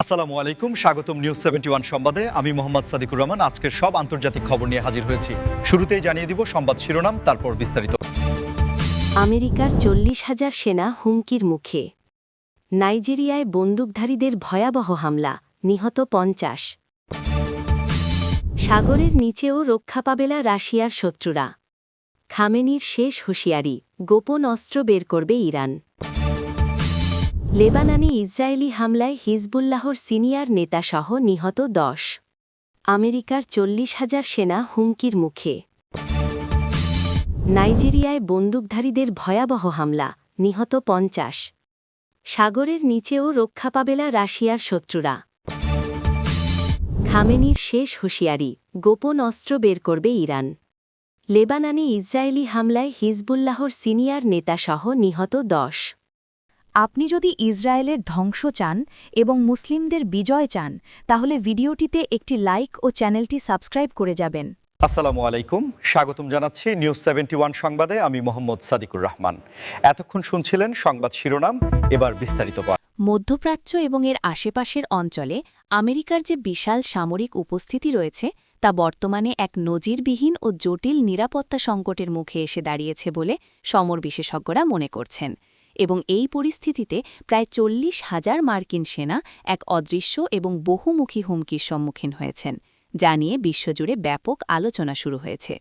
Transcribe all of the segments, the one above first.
আসসালামু আলাইকুম, স্বাগতম নিউজ 71 সংবাদে। আমি মোহাম্মদ সাদিকুর রহমান। আজকের সব আন্তর্জাতিক খবর নিয়ে হাজির হয়েছি। শুরুতেই জানিয়ে দিব সংবাদ শিরোনাম, তারপর বিস্তারিত। আমেরিকার 40,000 সেনা হুমকির মুখে। নাইজেরিয়ায় বন্দুকধারীদের ভয়াবহ হামলা, নিহত 50। সাগরের নিচেও রক্ষা পাবে না রাশিয়ার শত্রুরা। খামেনির শেষ হুঁশিয়ারি, গোপন অস্ত্র বের করবে ইরান। লেবাননে ইসরায়েলি হামলায় হিজবুল্লাহর সিনিয়র নেতাসহ নিহত 10। আমেরিকার 40,000 সেনা হুমকির মুখে। নাইজেরিয়ায় বন্দুকধারীদের ভয়াবহ হামলা, নিহত 50। সাগরের নিচেও রক্ষা পাবে না রাশিয়ার শত্রুরা। খামেনির শেষ হুঁশিয়ারি, গোপন অস্ত্র বের করবে ইরান। লেবাননে ইসরায়েলি হামলায় হিজবুল্লাহর সিনিয়র নেতাসহ নিহত 10। আপনি যদি ইসরায়েলের ধ্বংস চান এবং মুসলিমদের বিজয় চান, তাহলে ভিডিওটিতে একটি লাইক ও চ্যানেলটি সাবস্ক্রাইব করে যাবেন। আসসালামু আলাইকুম, স্বাগতম জানাচ্ছি নিউজ 71 সংবাদে। আমি মোহাম্মদ সাদিকুর রহমান। এতক্ষণ শুনছিলেন সংবাদ শিরোনাম, এবার বিস্তারিত। মধ্যপ্রাচ্য এবং এর আশেপাশের অঞ্চলে আমেরিকার যে বিশাল সামরিক উপস্থিতি রয়েছে তা বর্তমানে এক নজিরবিহীন ও জটিল নিরাপত্তা সংকটের মুখে এসে দাঁড়িয়েছে বলে সমর বিশেষজ্ঞরা মনে করছেন, এবং এই পরিস্থিতিতে প্রায় 40,000 মার্কিন সেনা এক অদৃশ্য এবং বহুমুখী হুমকির সম্মুখীন হয়েছেন, যা নিয়ে বিশ্বজুড়ে ব্যাপক আলোচনা শুরু হয়েছে।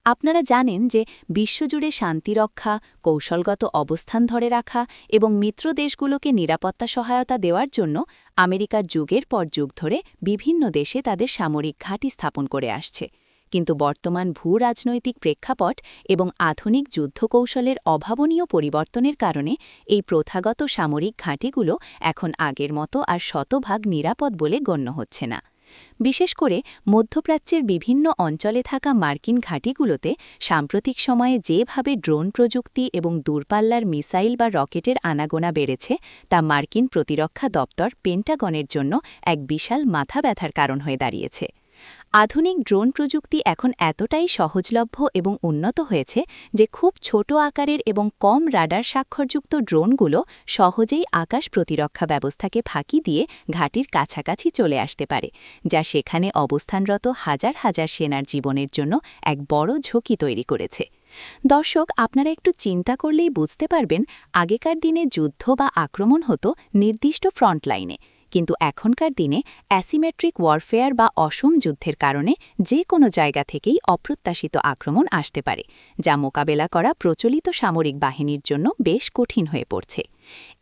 আপনারা জানেন যে বিশ্বজুড়ে শান্তিরক্ষা, কৌশলগত অবস্থান ধরে রাখা এবং মিত্র দেশগুলোকে নিরাপত্তা সহায়তা দেওয়ার জন্য আমেরিকার যুগের পর যুগ ধরে বিভিন্ন দেশে তাদের সামরিক ঘাঁটি স্থাপন করে আসছে। কিন্তু বর্তমান ভূ-রাজনৈতিক প্রেক্ষাপট এবং আধুনিক যুদ্ধকৌশলের অভাবনীয় পরিবর্তনের কারণে এই প্রথাগত সামরিক ঘাঁটিগুলো এখন আগের মতো আর শতভাগ নিরাপদ বলে গণ্য হচ্ছে না। বিশেষ করে মধ্যপ্রাচ্যের বিভিন্ন অঞ্চলে থাকা মার্কিন ঘাঁটিগুলোতে সাম্প্রতিক সময়ে যেভাবে ড্রোন প্রযুক্তি এবং দূরপাল্লার মিসাইল বা রকেটের আনাগোনা বেড়েছে, তা মার্কিন প্রতিরক্ষা দপ্তর পেন্টাগনের জন্য এক বিশাল মাথা ব্যথার কারণ হয়ে দাঁড়িয়েছে। আধুনিক ড্রোন প্রযুক্তি এখন এতটাই সহজলভ্য এবং উন্নত হয়েছে যে খুব ছোট আকারের এবং কম রাডার স্বাক্ষরযুক্ত ড্রোনগুলো সহজেই আকাশ প্রতিরক্ষা ব্যবস্থাকে ফাঁকি দিয়ে ঘাঁটির কাছাকাছি চলে আসতে পারে, যা সেখানে অবস্থানরত হাজার হাজার সেনার জীবনের জন্য এক বড় ঝুঁকি তৈরি করেছে। দর্শক, আপনারা একটু চিন্তা করলেই বুঝতে পারবেন, আগেকার দিনে যুদ্ধ বা আক্রমণ হতো নির্দিষ্ট ফ্রন্টলাইনে, কিন্তু এখনকার দিনে অ্যাসিমেট্রিক ওয়ারফেয়ার বা অসম যুদ্ধের কারণে যে কোনো জায়গা থেকেই অপ্রত্যাশিত আক্রমণ আসতে পারে, যা মোকাবেলা করা প্রচলিত সামরিক বাহিনীর জন্য বেশ কঠিন হয়ে পড়ছে।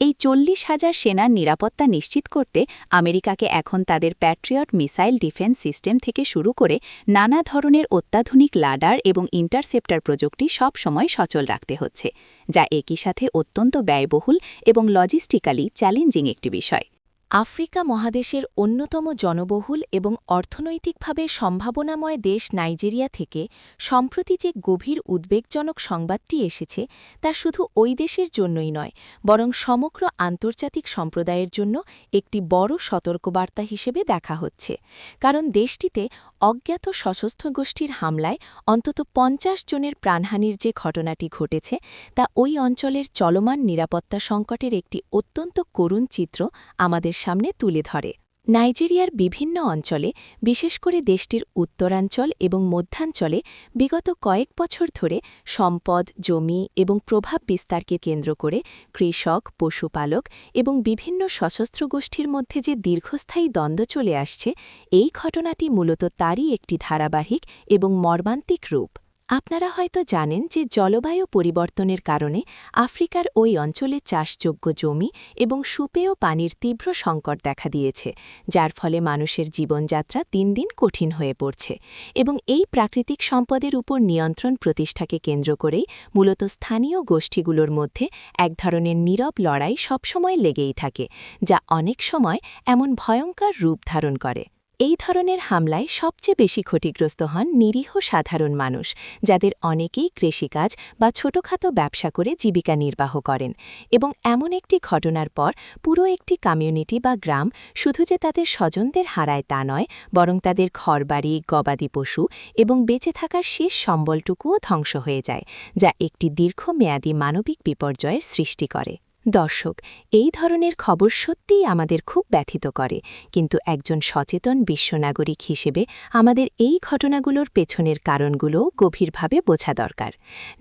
এই 40,000 সেনার নিরাপত্তা নিশ্চিত করতে আমেরিকাকে এখন তাদের প্যাট্রিয়ট মিসাইল ডিফেন্স সিস্টেম থেকে শুরু করে নানা ধরনের অত্যাধুনিক লাডার এবং ইন্টারসেপ্টর প্রযুক্তি সবসময় সচল রাখতে হচ্ছে, যা একই সাথে অত্যন্ত ব্যয়বহুল এবং লজিস্টিক্যালি চ্যালেঞ্জিং একটি বিষয়। আফ্রিকা মহাদেশের অন্যতম জনবহুল এবং অর্থনৈতিকভাবে সম্ভাবনাময় দেশ নাইজেরিয়া থেকে সম্প্রতি যে গভীর উদ্বেগজনক সংবাদটি এসেছে, তা শুধু ওই দেশের জন্যই নয়, বরং সমগ্র আন্তর্জাতিক সম্প্রদায়ের জন্য একটি বড় সতর্কবার্তা হিসেবে দেখা হচ্ছে। কারণ দেশটিতে অজ্ঞাত সশস্ত্র গোষ্ঠীর হামলায় অন্তত 50 জনের প্রাণহানির যে ঘটনাটি ঘটেছে, তা ওই অঞ্চলের চলমান নিরাপত্তা সংকটের একটি অত্যন্ত করুণ চিত্র আমাদের সামনে তুলে ধরে। নাইজেরিয়ার বিভিন্ন অঞ্চলে, বিশেষ করে দেশটির উত্তরাঞ্চল এবং মধ্যাঞ্চলে বিগত কয়েক বছর ধরে সম্পদ, জমি এবং প্রভাব বিস্তারকে কেন্দ্র করে কৃষক, পশুপালক এবং বিভিন্ন সশস্ত্র গোষ্ঠীর মধ্যে যে দীর্ঘস্থায়ী দ্বন্দ্ব চলে আসছে, এই ঘটনাটি মূলত তারই একটি ধারাবাহিক এবং মর্মান্তিক রূপ। আপনারা হয়তো জানেন যে জলবায়ু পরিবর্তনের কারণে আফ্রিকার ওই অঞ্চলে চাষযোগ্য জমি এবং সুপেয় পানির তীব্র সংকট দেখা দিয়েছে, যার ফলে মানুষের জীবনযাত্রা দিন দিন কঠিন হয়ে পড়ছে, এবং এই প্রাকৃতিক সম্পদের উপর নিয়ন্ত্রণ প্রতিষ্ঠাকে কেন্দ্র করেই মূলত স্থানীয় গোষ্ঠীগুলোর মধ্যে এক ধরনের নীরব লড়াই সবসময় লেগেই থাকে, যা অনেক সময় এমন ভয়ঙ্কর রূপ ধারণ করে। এই ধরনের হামলায় সবচেয়ে বেশি ক্ষতিগ্রস্ত হন নিরীহ সাধারণ মানুষ, যাদের অনেকেই কৃষিকাজ বা ছোটখাটো ব্যবসা করে জীবিকা নির্বাহ করেন, এবং এমন একটি ঘটনার পর পুরো একটি কমিউনিটি বা গ্রাম শুধু যে তাদের স্বজনদের হারায় তা নয়, বরং তাদের ঘরবাড়ি, গবাদি পশু এবং বেঁচে থাকার শেষ সম্বলটুকুও ধ্বংস হয়ে যায়, যা একটি দীর্ঘমেয়াদী মানবিক বিপর্যয়ের সৃষ্টি করে। দর্শক, এই ধরনের খবর সত্যিই আমাদের খুব ব্যথিত করে, কিন্তু একজন সচেতন বিশ্বনাগরিক হিসেবে আমাদের এই ঘটনাগুলোর পেছনের কারণগুলোও গভীরভাবে বোঝা দরকার।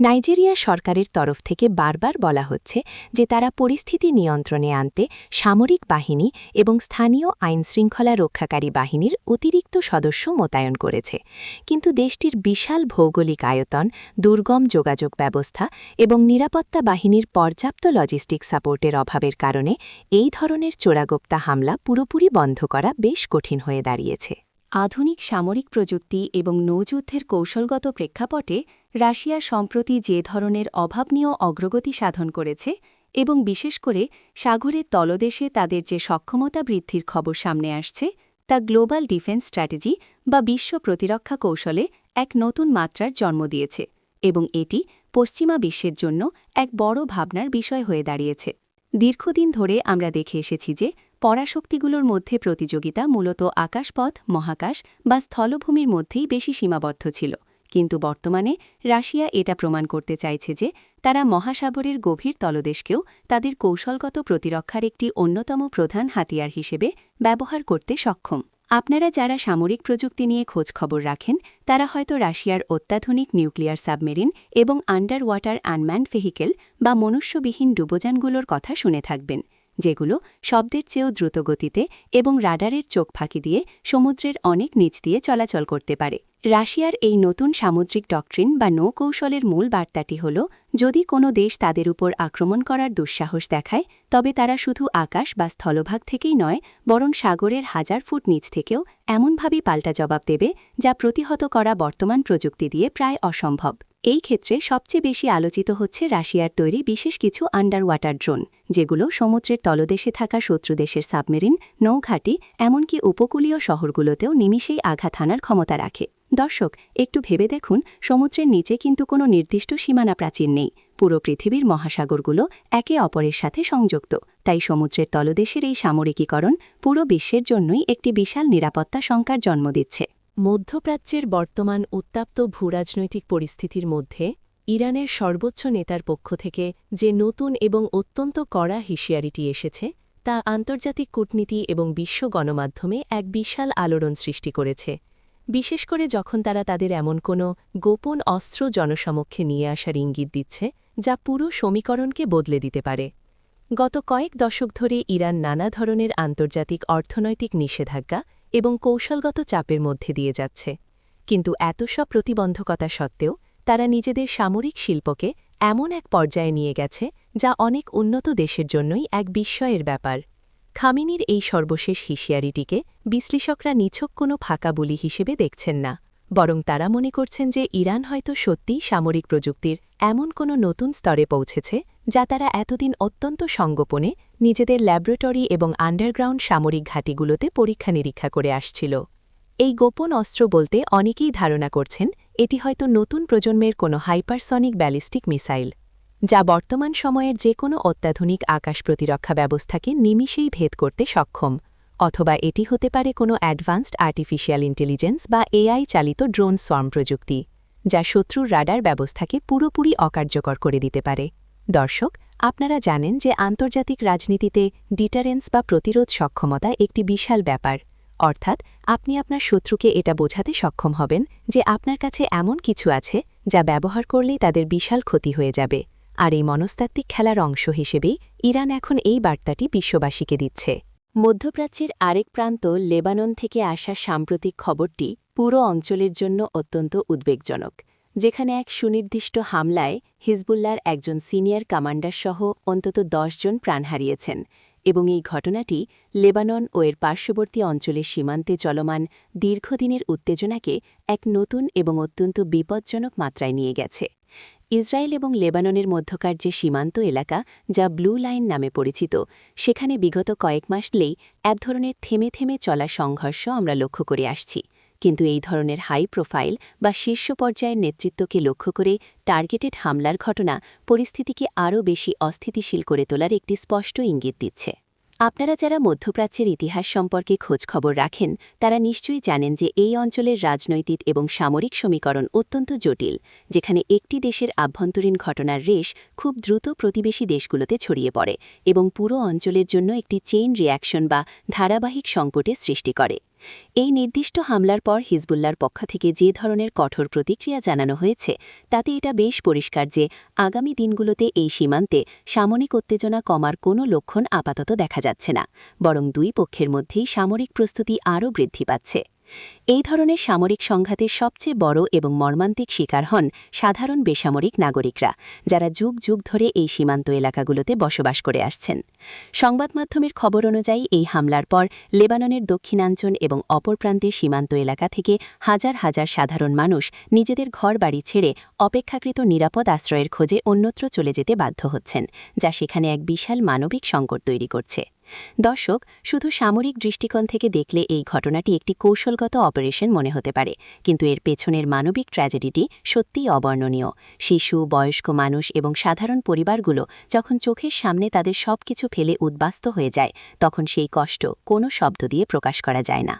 নাইজেরিয়া সরকারের তরফ থেকে বারবার বলা হচ্ছে যে তারা পরিস্থিতি নিয়ন্ত্রণে আনতে সামরিক বাহিনী এবং স্থানীয় আইনশৃঙ্খলা রক্ষাকারী বাহিনীর অতিরিক্ত সদস্য মোতায়েন করেছে, কিন্তু দেশটির বিশাল ভৌগোলিক আয়তন, দুর্গম যোগাযোগ ব্যবস্থা এবং নিরাপত্তা বাহিনীর পর্যাপ্ত লজিস্টিক সাপোর্টের অভাবের কারণে এই ধরনের চোরাগোপ্তা হামলা পুরোপুরি বন্ধ করা বেশ কঠিন হয়ে দাঁড়িয়েছে। আধুনিক সামরিক প্রযুক্তি এবং নৌযুদ্ধের কৌশলগত প্রেক্ষাপটে রাশিয়া সম্প্রতি যে ধরনের অভাবনীয় অগ্রগতি সাধন করেছে এবং বিশেষ করে সাগরের তলদেশে তাদের যে সক্ষমতা বৃদ্ধির খবর সামনে আসছে, তা গ্লোবাল ডিফেন্স স্ট্র্যাটেজি বা বিশ্ব প্রতিরক্ষা কৌশলে এক নতুন মাত্রার জন্ম দিয়েছে এবং এটি পশ্চিমা বিশ্বের জন্য এক বড় ভাবনার বিষয় হয়ে দাঁড়িয়েছে। দীর্ঘদিন ধরে আমরা দেখে এসেছি যে পরাশক্তিগুলোর মধ্যে প্রতিযোগিতা মূলত আকাশপথ, মহাকাশ বা স্থলভূমির মধ্যেই বেশি সীমাবদ্ধ ছিল, কিন্তু বর্তমানে রাশিয়া এটা প্রমাণ করতে চাইছে যে তারা মহাসাগরের গভীর তলদেশকেও তাদের কৌশলগত প্রতিরক্ষার একটি অন্যতম প্রধান হাতিয়ার হিসেবে ব্যবহার করতে সক্ষম। আপনারা যারা সামরিক প্রযুক্তি নিয়ে খোঁজখবর রাখেন, তারা হয়তো রাশিয়ার অত্যাধুনিক নিউক্লিয়ার সাবমেরিন এবং আন্ডার ওয়াটার আনম্যান্ড ভেহিকেল বা মনুষ্যবিহীন ডুবোযানগুলোর কথা শুনে থাকবেন, যেগুলো শব্দের চেয়েও দ্রুত গতিতে এবং রাডারের চোখ ফাঁকি দিয়ে সমুদ্রের অনেক নিচ দিয়ে চলাচল করতে পারে। রাশিয়ার এই নতুন সামুদ্রিক ডক্ট্রিন বা নৌকৌশলের মূল বার্তাটি হল, যদি কোনো দেশ তাদের উপর আক্রমণ করার দুঃসাহস দেখায়, তবে তারা শুধু আকাশ বা স্থলভাগ থেকেই নয়, বরং সাগরের 1000 ফুট নিচ থেকেও এমনভাবেই পাল্টা জবাব দেবে যা প্রতিহত করা বর্তমান প্রযুক্তি দিয়ে প্রায় অসম্ভব। এই ক্ষেত্রে সবচেয়ে বেশি আলোচিত হচ্ছে রাশিয়ার তৈরি বিশেষ কিছু আন্ডার ওয়াটার ড্রোন, যেগুলো সমুদ্রের তলদেশে থাকা শত্রু দেশের সাবমেরিন, নৌঘাঁটি, এমনকি উপকূলীয় শহরগুলোতেও নিমিষেই আঘাত হানার ক্ষমতা রাখে। দর্শক, একটু ভেবে দেখুন, সমুদ্রের নিচে কিন্তু কোনো নির্দিষ্ট সীমানা প্রাচীর নেই। পুরো পৃথিবীর মহাসাগরগুলো একে অপরের সাথে সংযুক্ত, তাই সমুদ্রের তলদেশের এই সামরিকীকরণ পুরো বিশ্বের জন্যই একটি বিশাল নিরাপত্তা শঙ্কার জন্ম দিচ্ছে। মধ্যপ্রাচ্যের বর্তমান উত্তাপ্ত ভূরাজনৈতিক পরিস্থিতির মধ্যে ইরানের সর্বোচ্চ নেতার পক্ষ থেকে যে নতুন এবং অত্যন্ত কড়া হুঁশিয়ারিটি এসেছে, তা আন্তর্জাতিক কূটনীতি এবং বিশ্ব গণমাধ্যমে এক বিশাল আলোড়ন সৃষ্টি করেছে, বিশেষ করে যখন তারা তাদের এমন কোনো গোপন অস্ত্র জনসমক্ষে নিয়ে আসার ইঙ্গিত দিচ্ছে যা পুরো সমীকরণকে বদলে দিতে পারে। গত কয়েক দশক ধরে ইরান নানা ধরনের আন্তর্জাতিক অর্থনৈতিক নিষেধাজ্ঞা এবং কৌশলগত চাপের মধ্যে দিয়ে যাচ্ছে, কিন্তু এত সব প্রতিবন্ধকতা সত্ত্বেও তারা নিজেদের সামরিক শিল্পকে এমন এক পর্যায়ে নিয়ে গেছে যা অনেক উন্নত দেশের জন্যই এক বিস্ময়ের ব্যাপার। খামেনির এই সর্বশেষ হুঁশিয়ারিটিকে বিশ্লেষকরা নিছক কোনো ফাঁকা বুলি হিসেবে দেখছেন না, বরং তারা মনে করছেন যে ইরান হয়তো সত্যিই সামরিক প্রযুক্তির এমন কোনো নতুন স্তরে পৌঁছেছে যা তারা এতদিন অত্যন্ত সংগোপনে নিজেদের ল্যাবরেটরি এবং আন্ডারগ্রাউন্ড সামরিক ঘাঁটিগুলোতে পরীক্ষা নিরীক্ষা করে আসছিল। এই গোপন অস্ত্র বলতে অনেকেই ধারণা করছেন এটি হয়তো নতুন প্রজন্মের কোনো হাইপারসনিক ব্যালিস্টিক মিসাইল, যা বর্তমান সময়ের যে কোনো অত্যাধুনিক আকাশ প্রতিরক্ষা ব্যবস্থাকে নিমিষেই ভেদ করতে সক্ষম, অথবা এটি হতে পারে কোনো অ্যাডভান্সড আর্টিফিশিয়াল ইন্টেলিজেন্স বা এআই চালিত ড্রোন সোয়ার্ম প্রযুক্তি, যা শত্রুর রাডার ব্যবস্থাকে পুরোপুরি অকার্যকর করে দিতে পারে। দর্শক, আপনারা জানেন যে আন্তর্জাতিক রাজনীতিতে ডিটারেন্স বা প্রতিরোধ সক্ষমতা একটি বিশাল ব্যাপার, অর্থাৎ আপনি আপনার শত্রুকে এটা বোঝাতে সক্ষম হবেন যে আপনার কাছে এমন কিছু আছে যা ব্যবহার করলেই তাদের বিশাল ক্ষতি হয়ে যাবে, আর এই মনস্তাত্ত্বিক খেলার অংশ হিসেবেই ইরান এখন এই বার্তাটি বিশ্ববাসীকে দিচ্ছে। মধ্যপ্রাচ্যের আরেক প্রান্ত লেবানন থেকে আসা সাম্প্রতিক খবরটি পুরো অঞ্চলের জন্য অত্যন্ত উদ্বেগজনক, যেখানে এক সুনির্দিষ্ট হামলায় হিজবুল্লাহর একজন সিনিয়র কমান্ডার সহ অন্তত 10 জন প্রাণ হারিয়েছেন, এবং এই ঘটনাটি লেবানন ও এর পার্শ্ববর্তী অঞ্চলের সীমান্তে চলমান দীর্ঘদিনের উত্তেজনাকে এক নতুন এবং অত্যন্ত বিপজ্জনক মাত্রায় নিয়ে গেছে। ইসরায়েল এবং লেবাননের মধ্যকার যে সীমান্ত এলাকা, যা ব্লু লাইন নামে পরিচিত, সেখানে বিগত কয়েক মাস ধরেই এক ধরনের থেমে থেমে চলা সংঘর্ষ আমরা লক্ষ্য করে আসছি, কিন্তু এই ধরনের হাই প্রোফাইল বা শীর্ষ পর্যায়ের নেতৃত্বকে লক্ষ্য করে টার্গেটেড হামলার ঘটনা পরিস্থিতিকে আরও বেশি অস্থিতিশীল করে তোলার একটি স্পষ্ট ইঙ্গিত দিচ্ছে। আপনারা যারা মধ্যপ্রাচ্যের ইতিহাস সম্পর্কে খোঁজখবর রাখেন তারা নিশ্চয়ই জানেন যে এই অঞ্চলের রাজনৈতিক এবং সামরিক সমীকরণ অত্যন্ত জটিল, যেখানে একটি দেশের আভ্যন্তরীণ ঘটনার রেশ খুব দ্রুত প্রতিবেশী দেশগুলোতে ছড়িয়ে পড়ে এবং পুরো অঞ্চলের জন্য একটি চেইন রিঅ্যাকশন বা ধারাবাহিক সংকটের সৃষ্টি করে। এই নির্দিষ্ট হামলার পর হিজবুল্লাহর পক্ষ থেকে যে ধরনের কঠোর প্রতিক্রিয়া জানানো হয়েছে তাতে এটা বেশ পরিষ্কার যে আগামী দিনগুলোতে এই সীমান্তে সামরিক উত্তেজনা কমার কোনো লক্ষণ আপাতত দেখা যাচ্ছে না, বরং দুই পক্ষের মধ্যেই সামরিক প্রস্তুতি আরও বৃদ্ধি পাচ্ছে। এই ধরনের সামরিক সংঘাতের সবচেয়ে বড় এবং মর্মান্তিক শিকার হন সাধারণ বেসামরিক নাগরিকরা, যারা যুগ যুগ ধরে এই সীমান্ত এলাকাগুলোতে বসবাস করে আসছেন। সংবাদমাধ্যমের খবর অনুযায়ী এই হামলার পর লেবাননের দক্ষিণাঞ্চল এবং অপর প্রান্তের সীমান্ত এলাকা থেকে হাজার হাজার সাধারণ মানুষ নিজেদের ঘরবাড়ি ছেড়ে অপেক্ষাকৃত নিরাপদ আশ্রয়ের খোঁজে অন্যত্র চলে যেতে বাধ্য হচ্ছেন, যা সেখানে এক বিশাল মানবিক সংকট তৈরি করছে। দর্শক, শুধু সামরিক দৃষ্টিকোণ থেকে দেখলে এই ঘটনাটি একটি কৌশলগত অপারেশন মনে হতে পারে, কিন্তু এর পেছনের মানবিক ট্র্যাজেডিটি সত্যিই অবর্ণনীয়। শিশু, বয়স্ক মানুষ এবং সাধারণ পরিবারগুলো যখন চোখের সামনে তাদের সবকিছু ফেলে উদ্বাস্ত হয়ে যায়, তখন সেই কষ্ট কোনো শব্দ দিয়ে প্রকাশ করা যায় না।